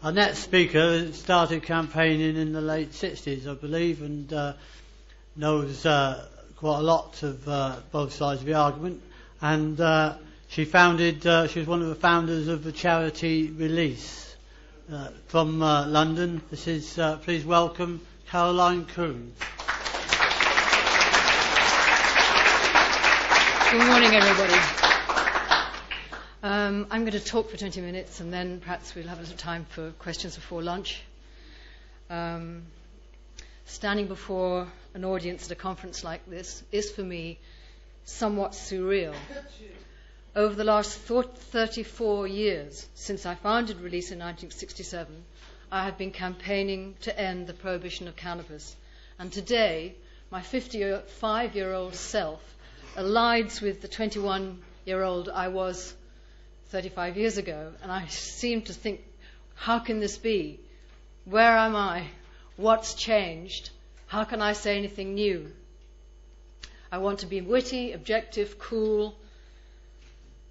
Our next speaker started campaigning in the late 60s, I believe, and knows quite a lot of both sides of the argument. And she was one of the founders of the charity Release from London. This is, please welcome Caroline Coon. Good morning, everybody. I'm going to talk for 20 minutes and then perhaps we'll have a little time for questions before lunch. Standing before an audience at a conference like this is for me somewhat surreal. Over the last 34 years, since I founded Release in 1967, I have been campaigning to end the prohibition of cannabis. And today, my 55-year-old self allies with the 21-year-old I was 35 years ago, and I seem to think, how can this be? Where am I? What's changed? How can I say anything new? I want to be witty, objective, cool,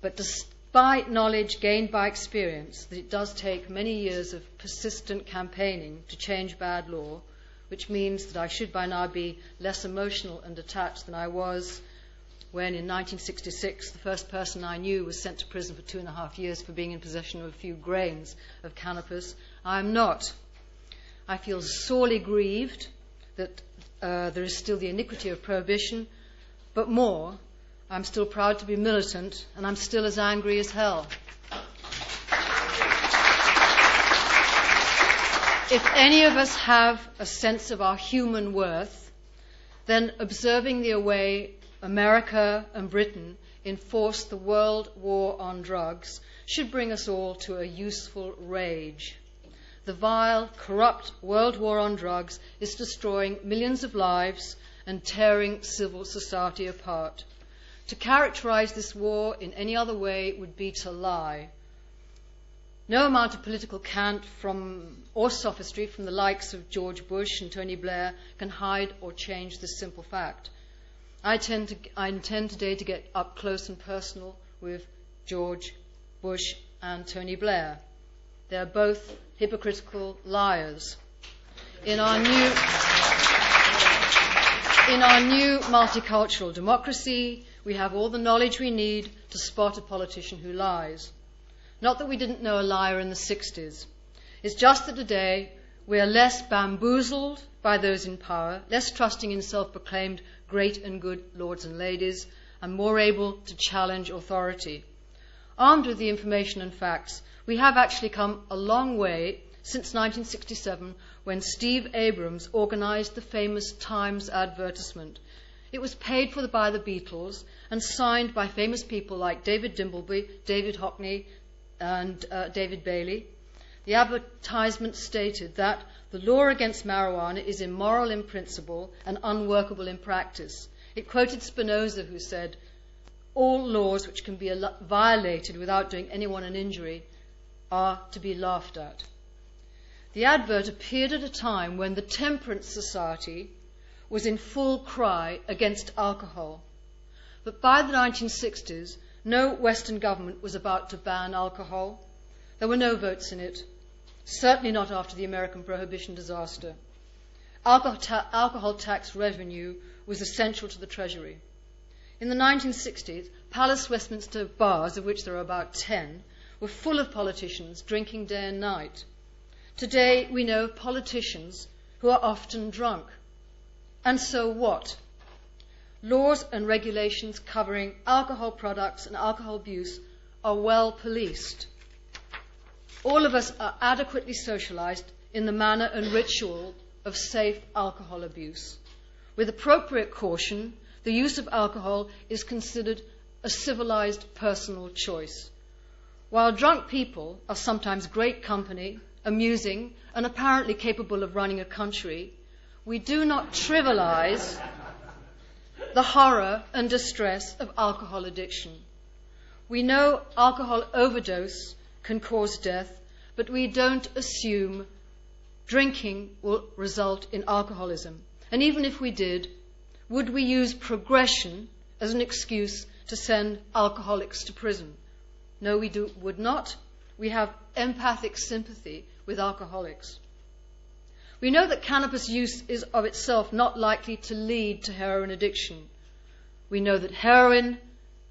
but despite knowledge gained by experience that it does take many years of persistent campaigning to change bad law, which means that I should by now be less emotional and detached than I was when in 1966 the first person I knew was sent to prison for 2.5 years for being in possession of a few grains of cannabis. I am not. I feel sorely grieved that there is still the iniquity of prohibition, but more, I'm still proud to be militant, and I'm still as angry as hell. If any of us have a sense of our human worth, then observing the way America and Britain enforced the world war on drugs should bring us all to a useful rage. The vile, corrupt world war on drugs is destroying millions of lives and tearing civil society apart. To characterize this war in any other way would be to lie. No amount of political cant or sophistry from the likes of George Bush and Tony Blair can hide or change this simple fact. I intend today to get up close and personal with George Bush and Tony Blair. They are both hypocritical liars. In our new multicultural democracy, we have all the knowledge we need to spot a politician who lies. Not that we didn't know a liar in the 60s. It's just that today we are less bamboozled by those in power, less trusting in self-proclaimed great and good lords and ladies, and more able to challenge authority. Armed with the information and facts, we have actually come a long way since 1967, when Steve Abrams organized the famous Times advertisement. It was paid for by the Beatles and signed by famous people like David Dimbleby, David Hockney, and David Bailey. The advertisement stated that the law against marijuana is immoral in principle and unworkable in practice. It quoted Spinoza, who said, "All laws which can be violated without doing anyone an injury are to be laughed at." The advert appeared at a time when the Temperance Society was in full cry against alcohol. But by the 1960s, no Western government was about to ban alcohol. There were no votes in it, certainly not after the American Prohibition disaster. Alcohol tax revenue was essential to the Treasury. In the 1960s, Palace Westminster bars, of which there are about 10, were full of politicians drinking day and night. Today, we know of politicians who are often drunk. And so what? Laws and regulations covering alcohol products and alcohol abuse are well policed. All of us are adequately socialized in the manner and ritual of safe alcohol abuse. With appropriate caution, the use of alcohol is considered a civilized personal choice. While drunk people are sometimes great company, amusing, and apparently capable of running a country, we do not trivialize the horror and distress of alcohol addiction. We know alcohol overdose can cause death, but we don't assume drinking will result in alcoholism. And even if we did, would we use progression as an excuse to send alcoholics to prison? No, we would not. we have empathic sympathy with alcoholics. We know that cannabis use is of itself not likely to lead to heroin addiction. We know that heroin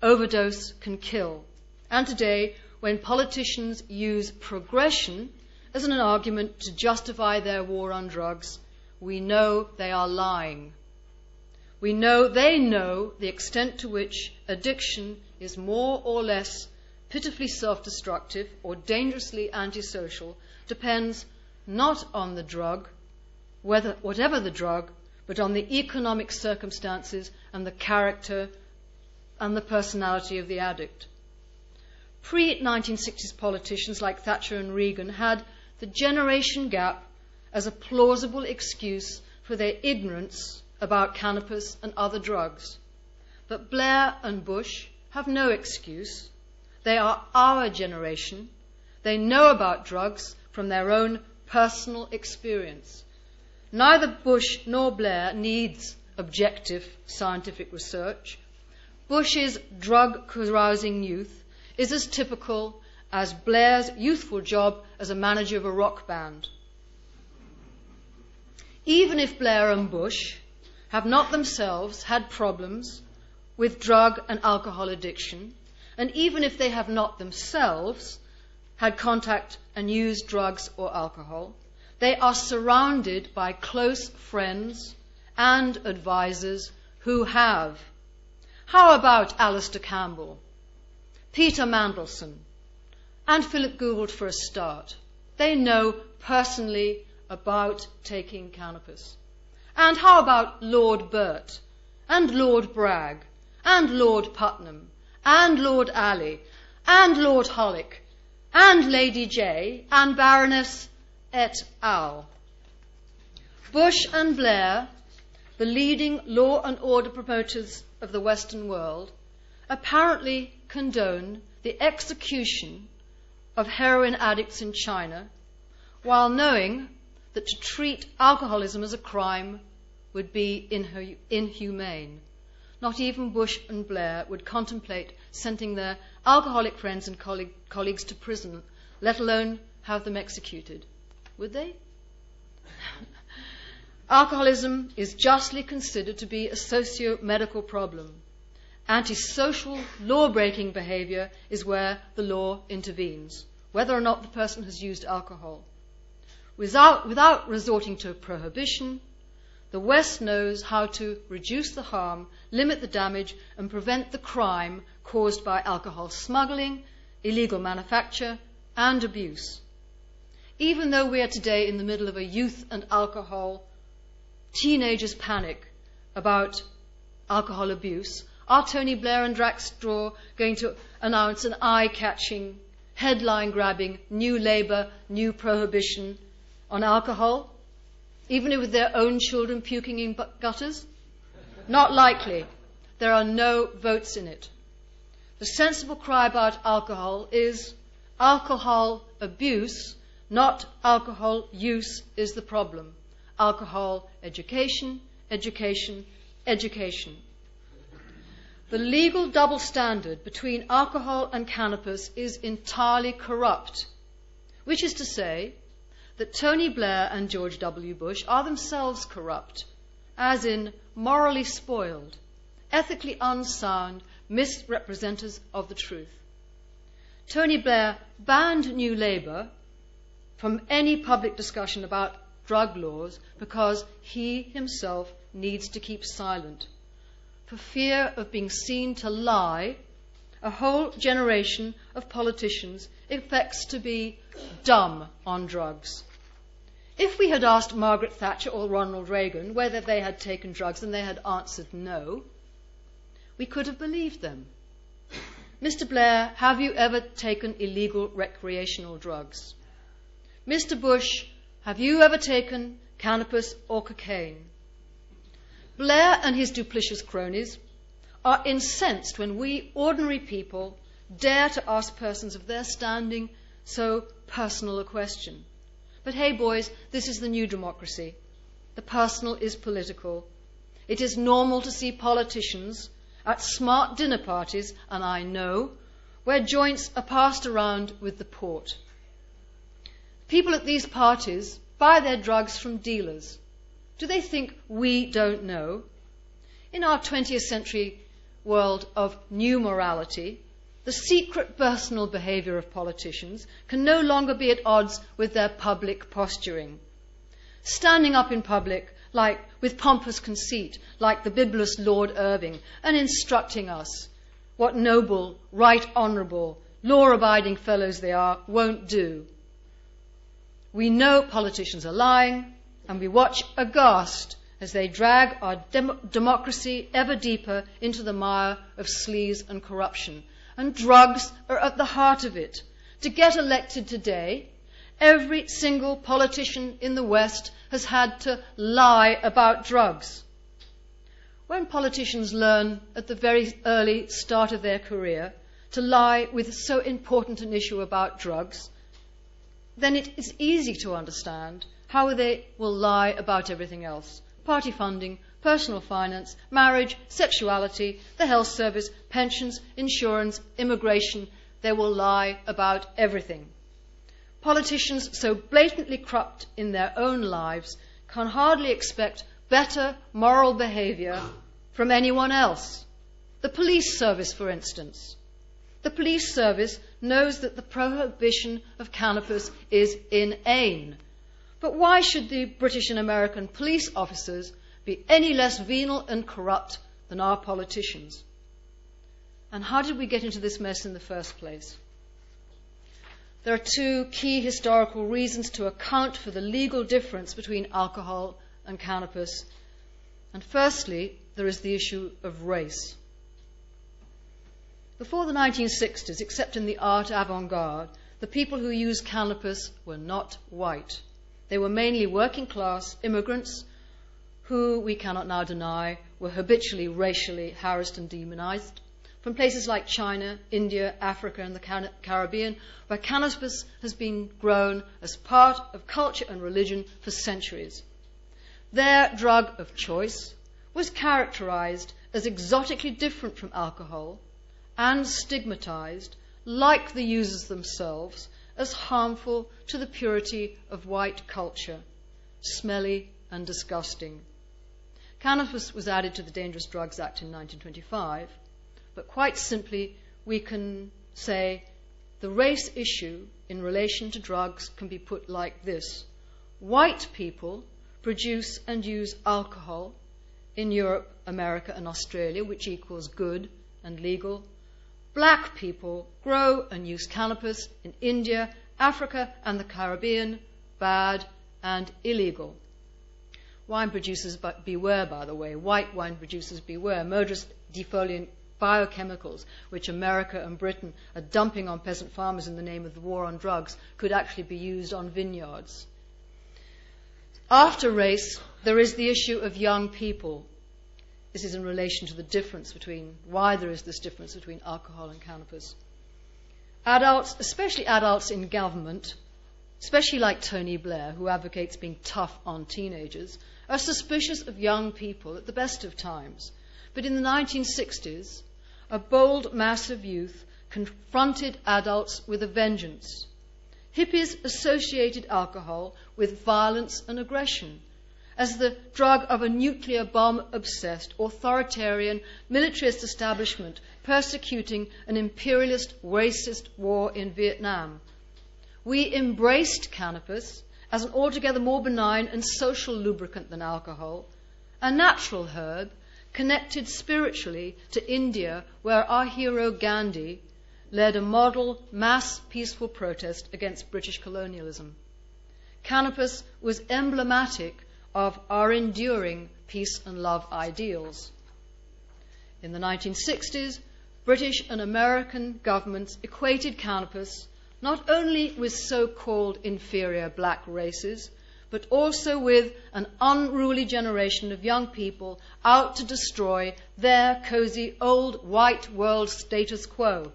overdose can kill. And today, when politicians use progression as an argument to justify their war on drugs, we know they are lying. We know they know the extent to which addiction is more or less pitifully self-destructive or dangerously antisocial depends not on the drug, whatever the drug, but on the economic circumstances and the character and the personality of the addict. Pre-1960s politicians like Thatcher and Reagan had the generation gap as a plausible excuse for their ignorance about cannabis and other drugs. But Blair and Bush have no excuse. They are our generation. They know about drugs from their own personal experience. Neither Bush nor Blair needs objective scientific research. Bush's drug-carousing youth is as typical as Blair's youthful job as a manager of a rock band. Even if Blair and Bush have not themselves had problems with drug and alcohol addiction, and even if they have not themselves had contact and used drugs or alcohol, they are surrounded by close friends and advisors who have. How about Alistair Campbell, Peter Mandelson, and Philip Gould for a start? They know personally about taking cannabis. And how about Lord Burt, and Lord Bragg, and Lord Putnam, and Lord Alley, and Lord Hollick, and Lady J, and Baroness et al. Bush and Blair, the leading law and order promoters of the Western world, apparently condone the execution of heroin addicts in China, while knowing that to treat alcoholism as a crime would be inhumane. Not even Bush and Blair would contemplate sending their alcoholic friends and colleagues to prison, let alone have them executed. Would they? Alcoholism is justly considered to be a socio-medical problem. Antisocial, law-breaking behavior is where the law intervenes, whether or not the person has used alcohol. Without resorting to prohibition, the West knows how to reduce the harm, limit the damage, and prevent the crime caused by alcohol smuggling, illegal manufacture, and abuse. Even though we are today in the middle of a youth and alcohol teenagers' panic about alcohol abuse, are Tony Blair and Drax Straw going to announce an eye-catching, headline-grabbing new Labour, new prohibition on alcohol, even with their own children puking in gutters? Not likely. There are no votes in it. The sensible cry about alcohol is alcohol abuse, not alcohol use is the problem. Alcohol education, education, education. The legal double standard between alcohol and cannabis is entirely corrupt, which is to say that Tony Blair and George W. Bush are themselves corrupt, as in morally spoiled, ethically unsound misrepresenters of the truth. Tony Blair banned New Labour from any public discussion about drug laws because he himself needs to keep silent. For fear of being seen to lie, a whole generation of politicians expects to be dumb on drugs. If we had asked Margaret Thatcher or Ronald Reagan whether they had taken drugs and they had answered no, we could have believed them. Mr. Blair, have you ever taken illegal recreational drugs? Mr. Bush, have you ever taken cannabis or cocaine? Blair and his duplicitous cronies are incensed when we ordinary people dare to ask persons of their standing so personal a question. But hey, boys, this is the new democracy. The personal is political. It is normal to see politicians at smart dinner parties, and I know, where joints are passed around with the port. People at these parties buy their drugs from dealers. Do they think we don't know? In our 20th century world of new morality, the secret personal behaviour of politicians can no longer be at odds with their public posturing. Standing up in public with pompous conceit, like the bibulous Lord Irving, and instructing us what noble, right honourable, law-abiding fellows they are, won't do. We know politicians are lying, and we watch aghast as they drag our democracy ever deeper into the mire of sleaze and corruption. And drugs are at the heart of it. To get elected today, every single politician in the West has had to lie about drugs. When politicians learn at the very early start of their career to lie with so important an issue about drugs, then it is easy to understand how they will lie about everything else. Party funding, personal finance, marriage, sexuality, the health service, pensions, insurance, immigration. They will lie about everything. Politicians so blatantly corrupt in their own lives can hardly expect better moral behaviour from anyone else. The police service, for instance. The police service knows that the prohibition of cannabis is inane. But why should the British and American police officers be any less venal and corrupt than our politicians? And how did we get into this mess in the first place? There are two key historical reasons to account for the legal difference between alcohol and cannabis. And firstly, there is the issue of race. Before the 1960s, except in the art avant-garde, the people who used cannabis were not white. They were mainly working-class immigrants who, we cannot now deny, were habitually racially harassed and demonized, from places like China, India, Africa, and the Caribbean, where cannabis has been grown as part of culture and religion for centuries. Their drug of choice was characterized as exotically different from alcohol and stigmatized, like the users themselves, as harmful to the purity of white culture, smelly and disgusting. Cannabis was added to the Dangerous Drugs Act in 1925, but quite simply we can say the race issue in relation to drugs can be put like this. White people produce and use alcohol in Europe, America and Australia, which equals good and legal. Black people grow and use cannabis in India, Africa and the Caribbean, bad and illegal. Wine producers beware, by the way. White wine producers beware. Murderous defoliant biochemicals, which America and Britain are dumping on peasant farmers in the name of the war on drugs, could actually be used on vineyards. After race, there is the issue of young people. This is in relation to the difference between, why there is this difference between alcohol and cannabis. Adults, especially adults in government, especially like Tony Blair, who advocates being tough on teenagers, are suspicious of young people at the best of times. But in the 1960s, a bold mass of youth confronted adults with a vengeance. Hippies associated alcohol with violence and aggression as the drug of a nuclear bomb-obsessed, authoritarian, militarist establishment persecuting an imperialist, racist war in Vietnam. We embraced cannabis as an altogether more benign and social lubricant than alcohol, a natural herb connected spiritually to India, where our hero Gandhi led a model mass peaceful protest against British colonialism. Cannabis was emblematic of our enduring peace and love ideals. In the 1960s, British and American governments equated cannabis not only with so-called inferior black races, but also with an unruly generation of young people out to destroy their cosy old white world status quo.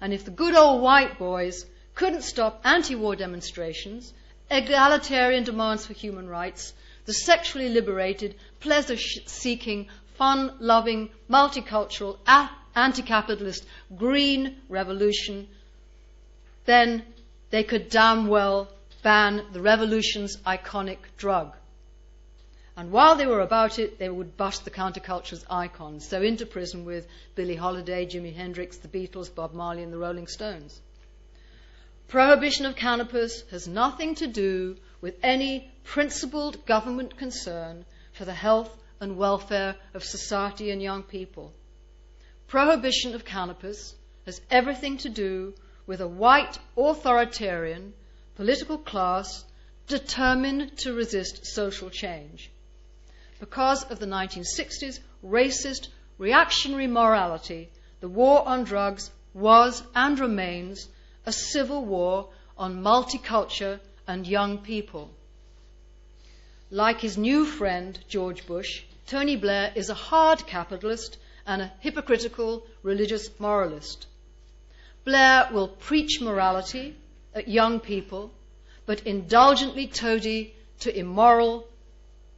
And if the good old white boys couldn't stop anti-war demonstrations, egalitarian demands for human rights, the sexually liberated, pleasure-seeking, fun-loving, multicultural, anti-capitalist green revolution, then they could damn well ban the revolution's iconic drug. And while they were about it, they would bust the counterculture's icons. So into prison with Billie Holiday, Jimi Hendrix, the Beatles, Bob Marley, and the Rolling Stones. Prohibition of cannabis has nothing to do with any principled government concern for the health and welfare of society and young people. Prohibition of cannabis has everything to do with a white, authoritarian, political class determined to resist social change. Because of the 1960s racist, reactionary morality, the war on drugs was and remains a civil war on multiculture and young people. Like his new friend, George Bush, Tony Blair is a hard capitalist and a hypocritical religious moralist. Blair will preach morality at young people, but indulgently toady to immoral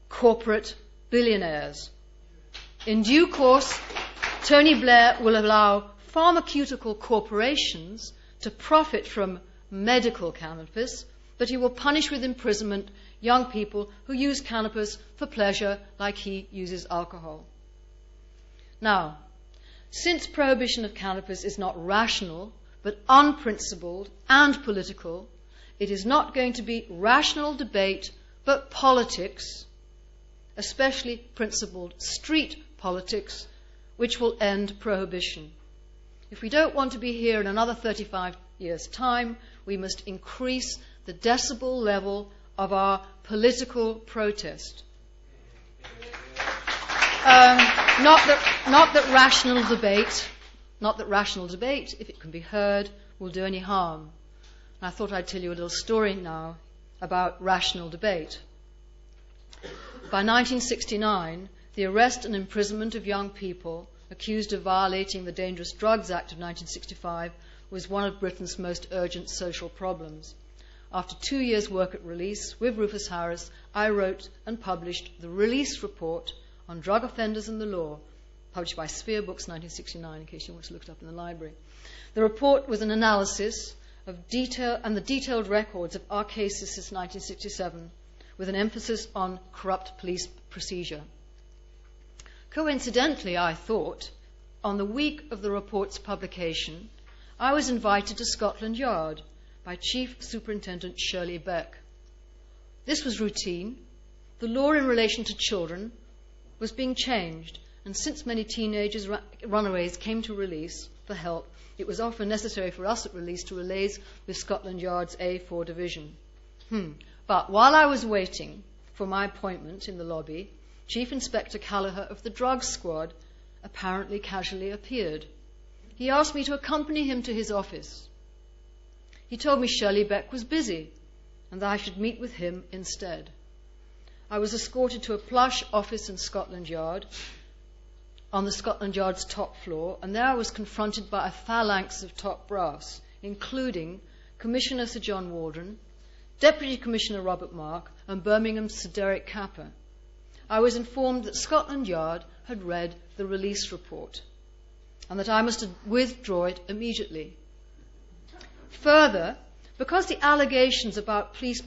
corporate billionaires. In due course, Tony Blair will allow pharmaceutical corporations to profit from medical cannabis, but he will punish with imprisonment young people who use cannabis for pleasure like he uses alcohol. Now, since prohibition of cannabis is not rational, but unprincipled and political, it is not going to be rational debate, but politics, especially principled street politics, which will end prohibition. If we don't want to be here in another 35 years' time, we must increase the decibel level of our political protest. Not that rational debate, if it can be heard, will do any harm. And I thought I'd tell you a little story now about rational debate. By 1969, the arrest and imprisonment of young people accused of violating the Dangerous Drugs Act of 1965 was one of Britain's most urgent social problems. After 2 years' work at Release, with Rufus Harris, I wrote and published the Release Report on Drug Offenders and the Law, published by Sphere Books 1969, in case you want to look it up in the library. The report was an analysis of the detailed records of our cases since 1967, with an emphasis on corrupt police procedure. Coincidentally, I thought, on the week of the report's publication, I was invited to Scotland Yard by Chief Superintendent Shirley Beck. This was routine. The law in relation to children was being changed, and since many teenagers, runaways, came to Release for help, it was often necessary for us at Release to liaise with Scotland Yard's A4 division. But while I was waiting for my appointment in the lobby, Chief Inspector Callagher of the Drug Squad apparently casually appeared. He asked me to accompany him to his office. He told me Shirley Beck was busy and that I should meet with him instead. I was escorted to a plush office in Scotland Yard, on the Scotland Yard's top floor, and there I was confronted by a phalanx of top brass, including Commissioner Sir John Waldron, Deputy Commissioner Robert Mark, and Birmingham's Sir Derek Capper. I was informed that Scotland Yard had read the Release Report and that I must withdraw it immediately. Further, because the allegations about police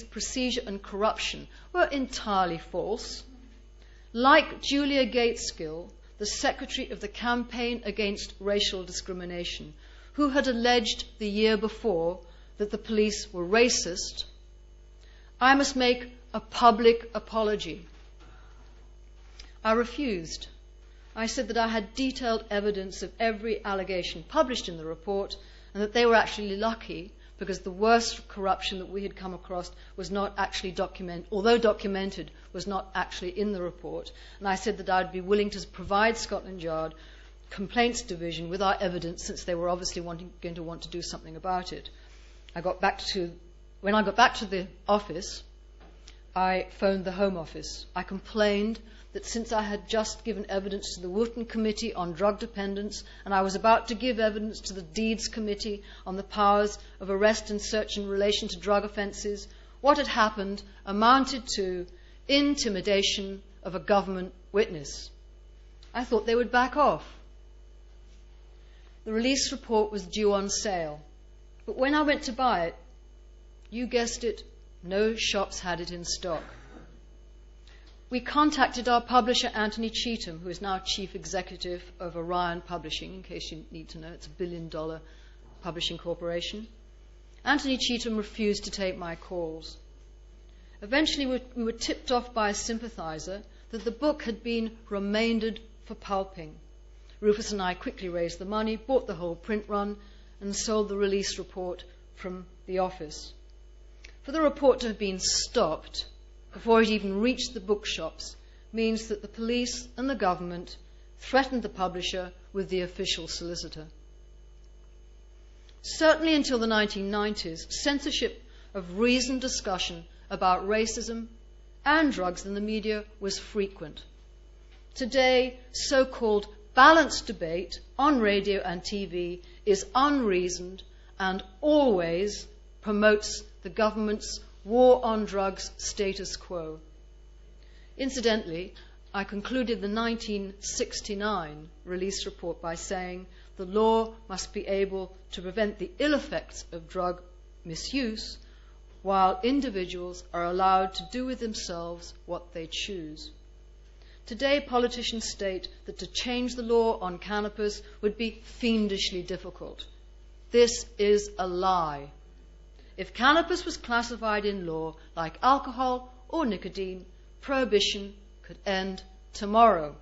procedure and corruption were entirely false, like Julia Gateskill, the secretary of the Campaign Against Racial Discrimination, who had alleged the year before that the police were racist, I must make a public apology. I refused. I said that I had detailed evidence of every allegation published in the report and that they were actually lucky because the worst corruption that we had come across was not actually although documented, was not actually in the report. And I said that I'd be willing to provide Scotland Yard Complaints Division with our evidence since they were obviously going to want to do something about it. When I got back to the office, I phoned the Home Office. I complained that since I had just given evidence to the Wootton Committee on Drug Dependence and I was about to give evidence to the Deeds Committee on the powers of arrest and search in relation to drug offences, what had happened amounted to intimidation of a government witness. I thought they would back off. The release report was due on sale. But when I went to buy it, you guessed it, no shops had it in stock. We contacted our publisher, Anthony Cheetham, who is now chief executive of Orion Publishing, in case you need to know. It's a $1 billion publishing corporation. Anthony Cheetham refused to take my calls. Eventually, we were tipped off by a sympathizer that the book had been remaindered for pulping. Rufus and I quickly raised the money, bought the whole print run, and sold the release report from the office. For the report to have been stopped before it even reached the bookshops means that the police and the government threatened the publisher with the official solicitor. Certainly until the 1990s, censorship of reasoned discussion about racism and drugs in the media was frequent. Today, so-called balanced debate on radio and TV is unreasoned and always promotes the government's war on drugs status quo. Incidentally, I concluded the 1969 release report by saying the law must be able to prevent the ill effects of drug misuse while individuals are allowed to do with themselves what they choose. Today, politicians state that to change the law on cannabis would be fiendishly difficult. This is a lie. If cannabis was classified in law like alcohol or nicotine, prohibition could end tomorrow.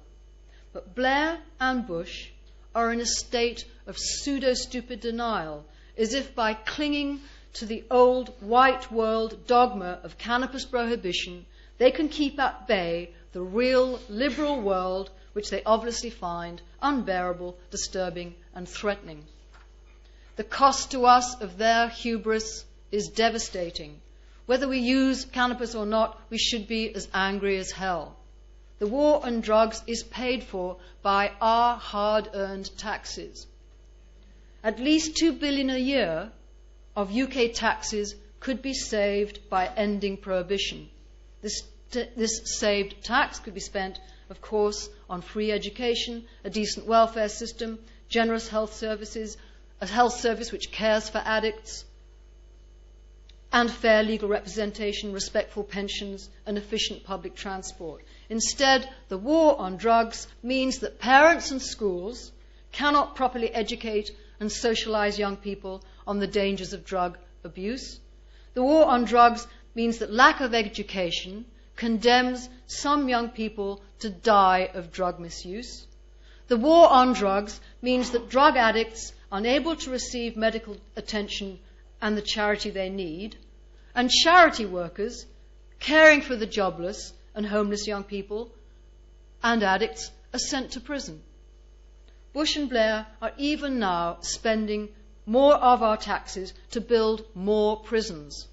But Blair and Bush are in a state of pseudo-stupid denial, as if by clinging to the old white world dogma of cannabis prohibition, they can keep at bay the real liberal world which they obviously find unbearable, disturbing, and threatening. The cost to us of their hubris is devastating. Whether we use cannabis or not, we should be as angry as hell. The war on drugs is paid for by our hard-earned taxes. At least $2 billion a year of UK taxes could be saved by ending prohibition. This saved tax could be spent, of course, on free education, a decent welfare system, generous health services, a health service which cares for addicts, and fair legal representation, respectful pensions, and efficient public transport. Instead, the war on drugs means that parents and schools cannot properly educate and socialize young people on the dangers of drug abuse. The war on drugs means that lack of education condemns some young people to die of drug misuse. The war on drugs means that drug addicts, unable to receive medical attention and the charity they need, and charity workers caring for the jobless and homeless young people and addicts are sent to prison. Bush and Blair are even now spending more of our taxes to build more prisons.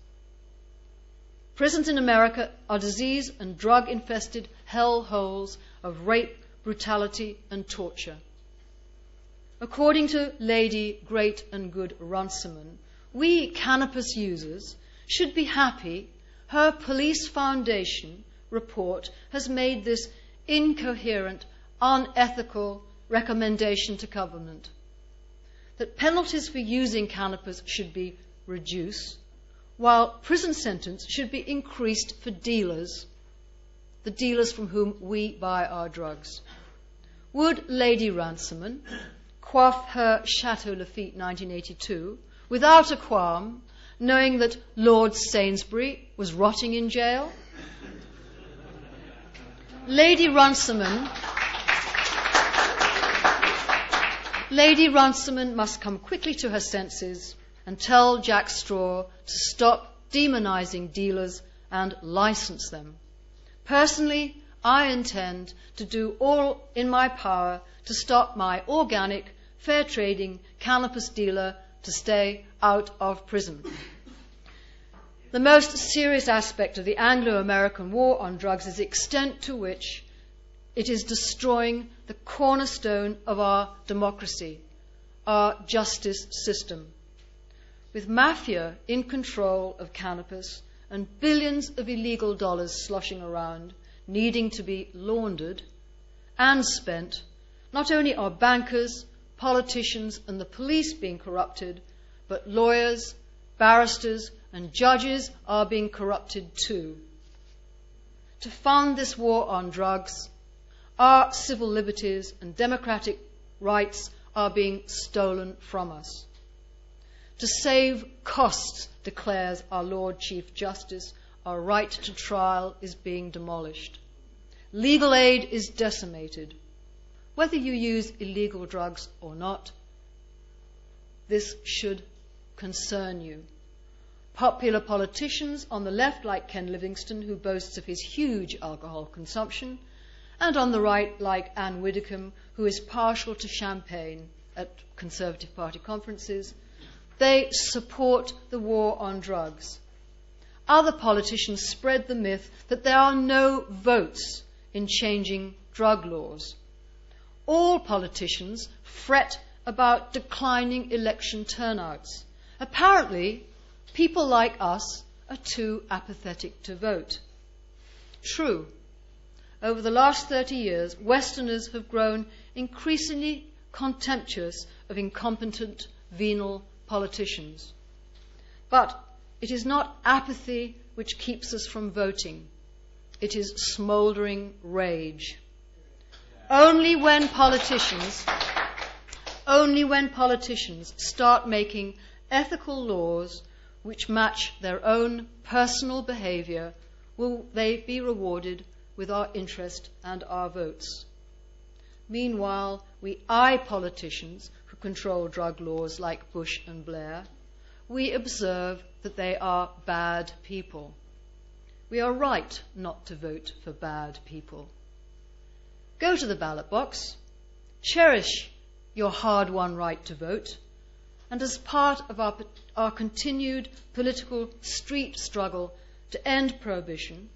Prisons in America are disease and drug-infested hellholes of rape, brutality, and torture. According to Lady Great and Good Runciman, we cannabis users should be happy her Police Foundation report has made this incoherent, unethical recommendation to government that penalties for using cannabis should be reduced, while prison sentence should be increased for dealers, the dealers from whom we buy our drugs. Would Lady Runciman quaff her Chateau Lafite 1982 without a qualm, knowing that Lord Sainsbury was rotting in jail? Lady Runciman must come quickly to her senses and tell Jack Straw to stop demonizing dealers and license them. Personally, I intend to do all in my power to stop my organic, fair-trading cannabis dealer to stay out of prison. The most serious aspect of the Anglo-American war on drugs is the extent to which it is destroying the cornerstone of our democracy, our justice system. With mafia in control of cannabis and billions of illegal dollars sloshing around, needing to be laundered and spent, not only are bankers, politicians and the police being corrupted, but lawyers, barristers, and judges are being corrupted too. To fund this war on drugs, our civil liberties and democratic rights are being stolen from us. To save costs, declares our Lord Chief Justice, our right to trial is being demolished. Legal aid is decimated. Whether you use illegal drugs or not, this should concern you. Popular politicians on the left, like Ken Livingstone, who boasts of his huge alcohol consumption, and on the right, like Anne Widdecombe, who is partial to champagne at Conservative Party conferences, they support the war on drugs. Other politicians spread the myth that there are no votes in changing drug laws. All politicians fret about declining election turnouts. Apparently, people like us are too apathetic to vote. True. Over the last 30 years, Westerners have grown increasingly contemptuous of incompetent, venal politicians. But it is not apathy which keeps us from voting. It is smouldering rage. Only when politicians start making ethical laws which match their own personal behaviour will they be rewarded with our interest and our votes. Meanwhile, we eye politicians who control drug laws like Bush and Blair. We observe that they are bad people. We are right not to vote for bad people. Go to the ballot box, cherish your hard-won right to vote, and as part of our continued political street struggle to end prohibition,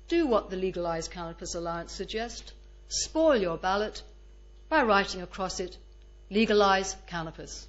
do what the Legalise Cannabis Alliance suggests: spoil your ballot by writing across it, Legalise Cannabis.